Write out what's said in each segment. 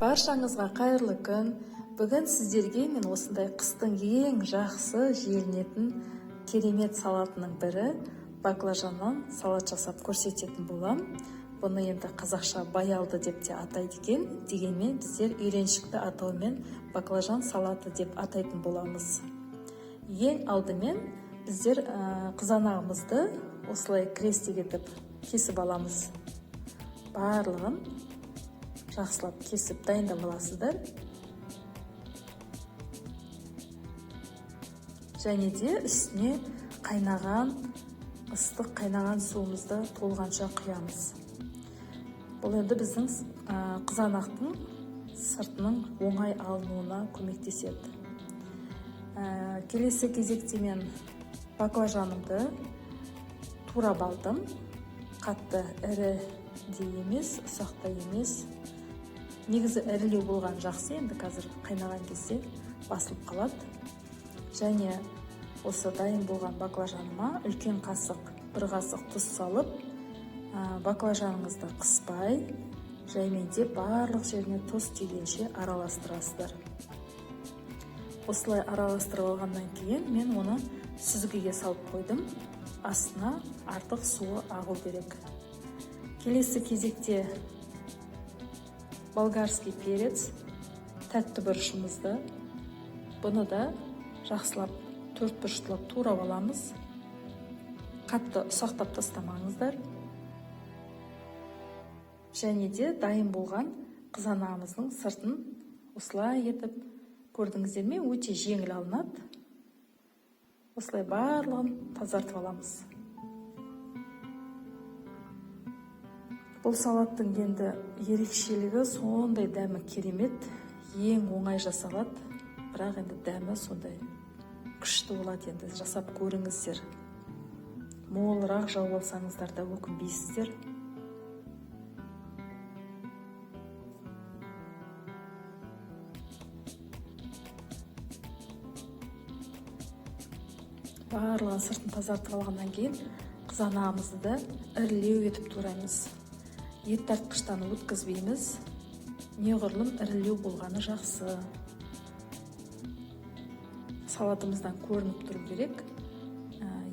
Баршаңызға қайырлы күн. Бүгін сіздерге мен осындай қыстың ең жақсы желінетін керемет салатының бірі баклажаннан салат жасап көрсететін болам. Бұны енді қазақша баялды деп те атайды екен. Дегенмен біздер үйреншікті атаумен баклажан салаты деп атайтын боламыз. Ең алдымен біздер қызанағымызды осылай крестик етіп кесіп аламыз. Барлығын жақсылап кесіп дайындап аласыздар. Және де үстіне ыстық қайнаған суымызды толғанша құямыз. Бұл енді біздің қызанақтың сыртының оңай алынуына көмектеседі. Келесі кезекте мен баклажанымды турап алдым. Қатты ірі де емес, ұсақ та емес. Негізі ірілеу болған жақсы, енді қазір қайнаған кезде басылып қалады. Және осы дайын болған баклажаныма үлкен бір қасық тұз салып, баклажаныңызды қыспай, жайменде барлық жеріне тұз тигенше араластырасыздар. Осылай араластырып алғаннан кейін мен оны сүзгіге салып қойдым. Астына артық суы ағу керек. Келесі кезекте болгарский перец, тәтті бұрышымызды. Бұны да жақсылап төрт бұрыштылап турап аламыз. Қатты ұсақтап тастамаңыздар. Және де дайын болған қызанағымыздың сыртын осылай етіп, көрдіңіздер ме, өте жеңіл алынады. Осылай барлығын тазартып аламыз. Бұл салаттың енді ерекшелігі сондай дәмі керемет, ең оңай жасалады, бірақ енді дәмі сондай күшті болады. Енді жасап көріңіздер. Молырақ жауып алсаңыздар да өкінбейсіздер. Барлығын сыртын тазартып алғаннан кейін қызанағымызды да ірілеу етіп тураймыз. Ет тартқыштан өткізбейміз. Неғұрлым ірілеу болғаны жақсы. Салатымыздан көрініп тұру керек.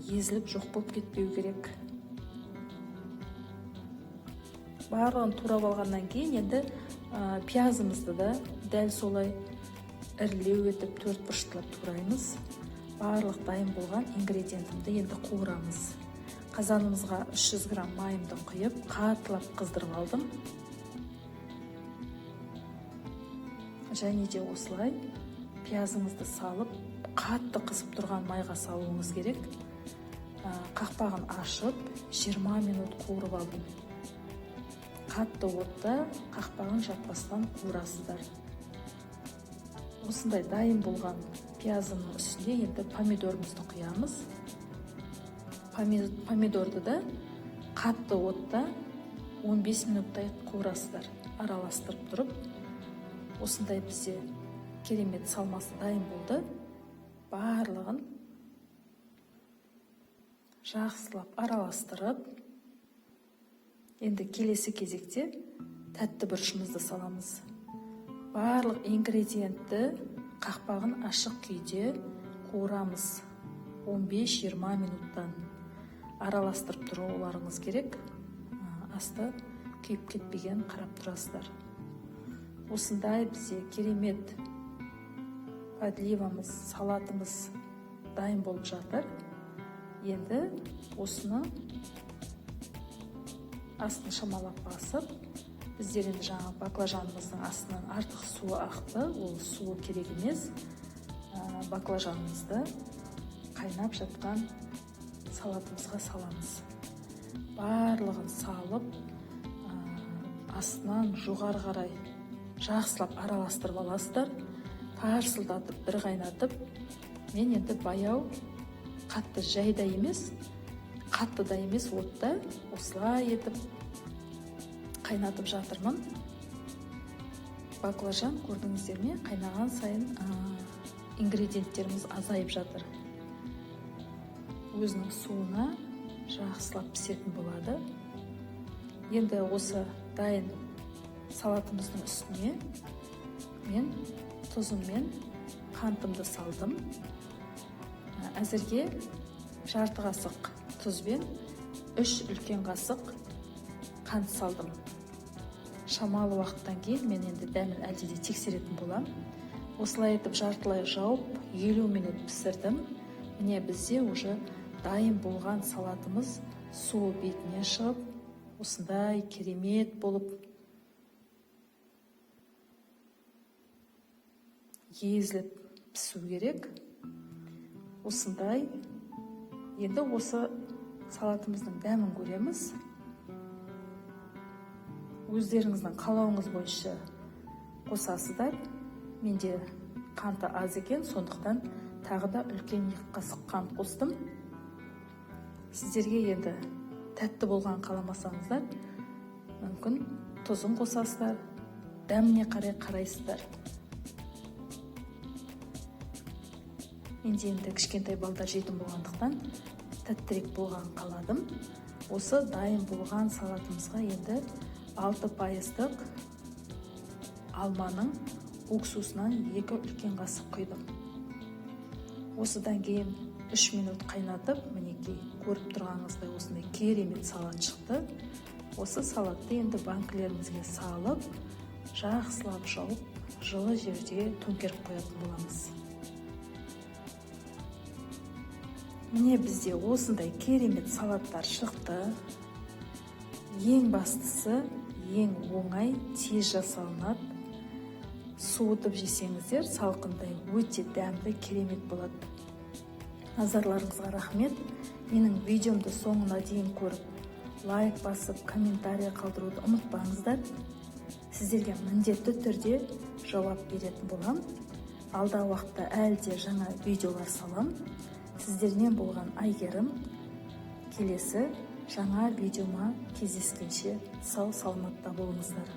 Езіліп жоқ болып кетпеу керек. Барлығын турап алғаннан кейін енді пиязымызды да дәл солай ірілеу етіп төрт бұрыштылап тураймыз. Барлық дайын болған ингредиентімді енді қуырамыз. Қазанымызға 300 грамм майымды құйып, қатылап қыздырып алдым. Және де осылай пиязыңызды салып, қатты қызып тұрған майға салуыңыз керек. Қақпағын ашып, 20 минут қуырып алдым. Қатты отта қақпағын жаппастан қуырасыздар. Осындай дайын болған пиязының үстіне енді помидорымызды құямыз. Помидорды да қатты отта 15 минуттай қуырасыздар. Араластырып тұрып, осындай бізде керемет салмасы дайын болды. Барлығын жақсылап араластырып, енді келесі кезекте тәтті бұрышымызды саламыз. Барлық ингредиентті қақпағын ашық күйде қуырамыз. 15-20 минуттан араластырып тұруларыңыз керек. Асты күйіп кетпеген қарап тұрасыздар. Осындай бізде керемет подливамыз, салатымыз дайын болып жатыр. Енді осыны астын шамалап басып, біздер енді жаңа баклажанымыздың астынан артық суы ақты, ол суы керек емес. Баклажанымызды қайнап жатқан салатымызға саламыз. Барлығын салып, астынан жоғары қарай жақсылап араластырып аласыздар. Тарсылдатып, бір қайнатып, мен енді баяу, қатты жайда емес, қатты да емес отта осылай етіп қайнатып жатырмын. Баклажан көрдіңіздер ме, қайнаған сайын ингредиенттеріміз азайып жатыр. Өзінің суына жақсылап пісетін болады. Енді осы дайын салатымыздың үстіне мен тұзым мен қантымды салдым. Әзірге жарты қасық тұз бен 3 үлкен қасық қант салдым. Шамалы уақыттан кейін мен енді дәмін әлде де тексеретін болам. Осылай етіп жартылай жауып 50 минут пісірдім. Міне бізде уже дайын болған салатымыз суы бетіне шығып, осындай керемет болып езіліп пісу керек. Осындай. Енді осы салатымыздың дәмін көреміз. Өздеріңіздің қалауыңыз бойынша қосасыздар. Менде қанты аз екен, сондықтан тағы да үлкен 2 қасық қант қостым. Сіздерге енді тәтті болған қаламасаңыздар, мүмкін тұзын қосасыздар, дәміне қарай қарайсыздар. Менде енді кішкентай балдар жейтін болғандықтан тәттірек болған қаладым. Осы дайын болған салатымызға енді 6% алманың уксусынан 2 үлкен қасық құйдым. Осыдан кейін 3 минут қайнатып, мінекей көріп тұрғаныңыздай осындай керемет салат шықты. Осы салатты енді банкілерімізге салып, жақсылап жауып, жылы жерде төңкеріп қоятын боламыз. Міне бізде осындай керемет салаттар шықты. Ең бастысы, ең оңай, тез жасалынады. Суытып жесеңіздер, салқындай өте дәмді, керемет болады. Назарларыңызға рахмет. Менің видеомды соңына дейін көріп, лайк басып, комментарий қалдыруды ұмытпаңыздар. Сіздерге міндетті түрде жауап беретін болам. Алдағы уақытта әлде жаңа видеолар салам. Сіздермен болған Айгерім. Келесі жаңа видеома кездескенше сау саламатта болыңыздар.